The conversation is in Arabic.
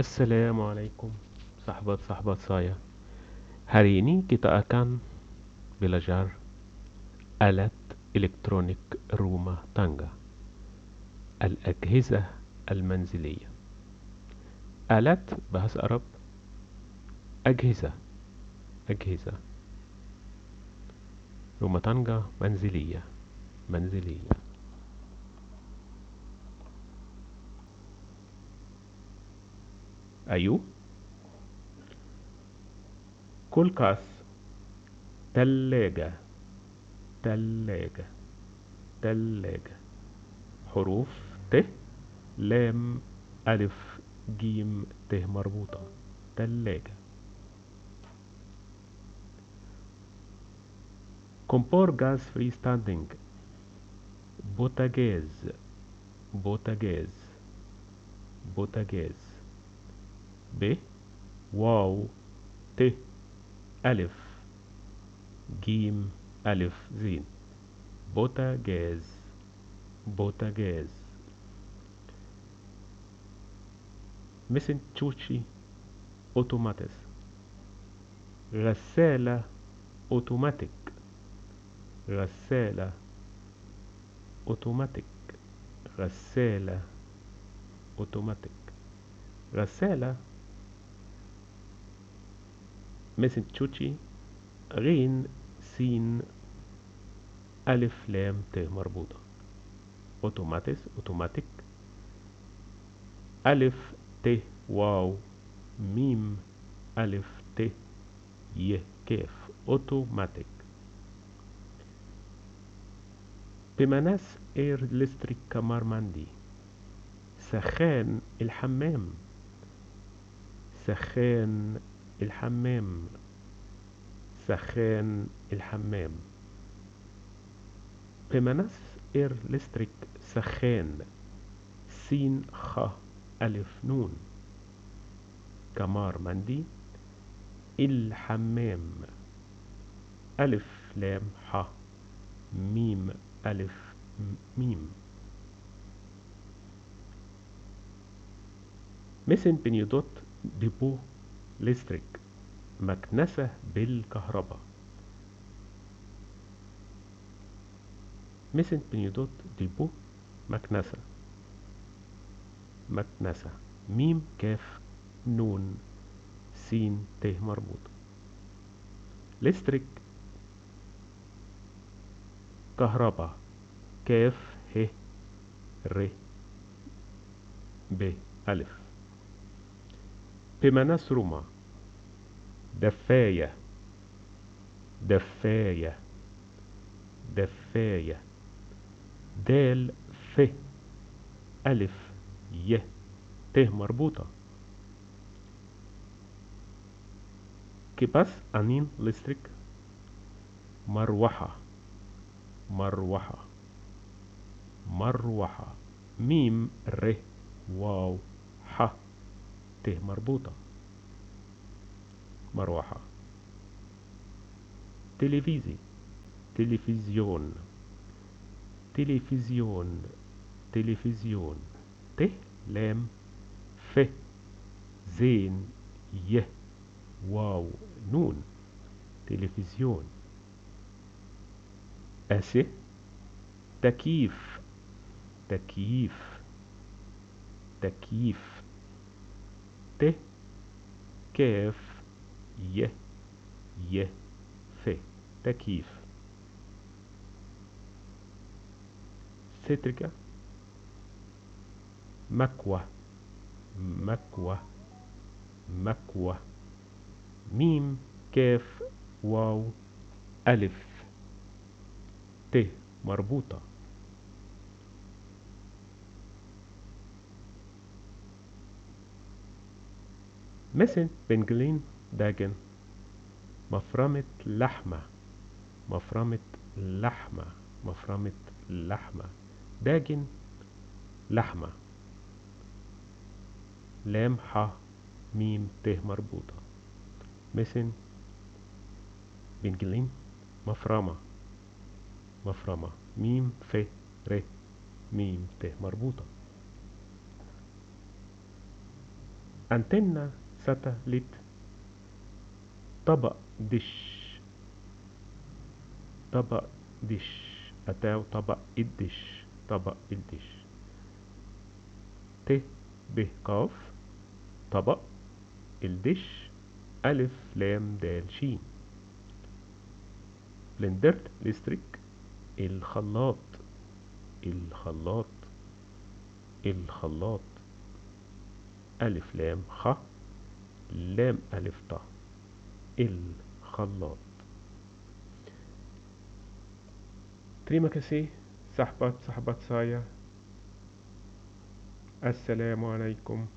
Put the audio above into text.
Assalamualaikum sahabat-sahabat saya. Hari ini kita akan belajar alat elektronik rumah tangga. الأجهزة المنزلية. آلات bahasa Arab أجهزة. أجهزة rumah tangga منزلية. منزلية. أيوه. كولكاس. تلاجة. تلاجة. تلاجة. حروف ت لام ألف جيم ت مربوطة. تلاجة. كومبور جاز فري ستاندينج. بوتاجاز. بوتاجاز. بوتاجاز. ب واو ت ألف جيم ألف زين. بوتاجاز. بوتاجاز. مثل تشوشي أوتوماتيس. غسالة أوتوماتيك. غسالة أوتوماتيك. غسالة أوتوماتيك. غسالة مثل تشوشي غين سين ألف لام ت مربوطة. أوتوماتيس أوتوماتيك. ألف ت واو ميم ألف ت ي كاف. أوتوماتيك. بمناس إير إلكتريك كمار مندي. سخان الحمام. سخان الحمام. سخان الحمام. بمناس إير إلكتريك سخان سين خ ألف نون. كمار مندي الحمام. ألف لام ح ميم ألف ميم. مثل بنيودوت ديبو ليستريك. مكنسة بالكهرباء. مثل بنيودوت ديبو مكنسة. مكنسة ميم كاف نون سين ت مربوطة. ليستريك كهرباء. كاف ه ر ب ألف. بمناس روما. دفاية. دفاية. دفاية. دال ف ألف ي ت مربوطة. كباس أنين لستريك. مروحة. مروحة. مروحة ميم ر واو ح ت مربوطة. مروحة. تلفزي. تلفزيون. تلفزيون. تلفزيون. ت لام ف زين ي واو نون. تلفزيون. أس تكييف. تكييف. تكييف. ت كاف ي ي ف. تكييف. سترجة. مكوة. مكوة. مكوة ميم كاف واو ألف ت مربوطة. مثل بنجلين داجن. مفرمة لحمة. مفرمة لحمة. مفرمة لحمة. داجن لحمة. لام ح ميم ت مربوطة. مثل بنجلين مفرمة. مفرمة ميم ف ر ميم ت مربوطة. أنتنة ساتلايت. طبق دش. طبق دش أتاو طبق الدش. طبق الدش. ت ب قاف. طبق الدش. ألف لام دال شين. بلندر ليستريك. الخلاط. الخلاط. الخلاط. ألف لام خ. لام ألف ط. الخلاط. Terima kasih sahabat-sahabat saya. Assalamualaikum.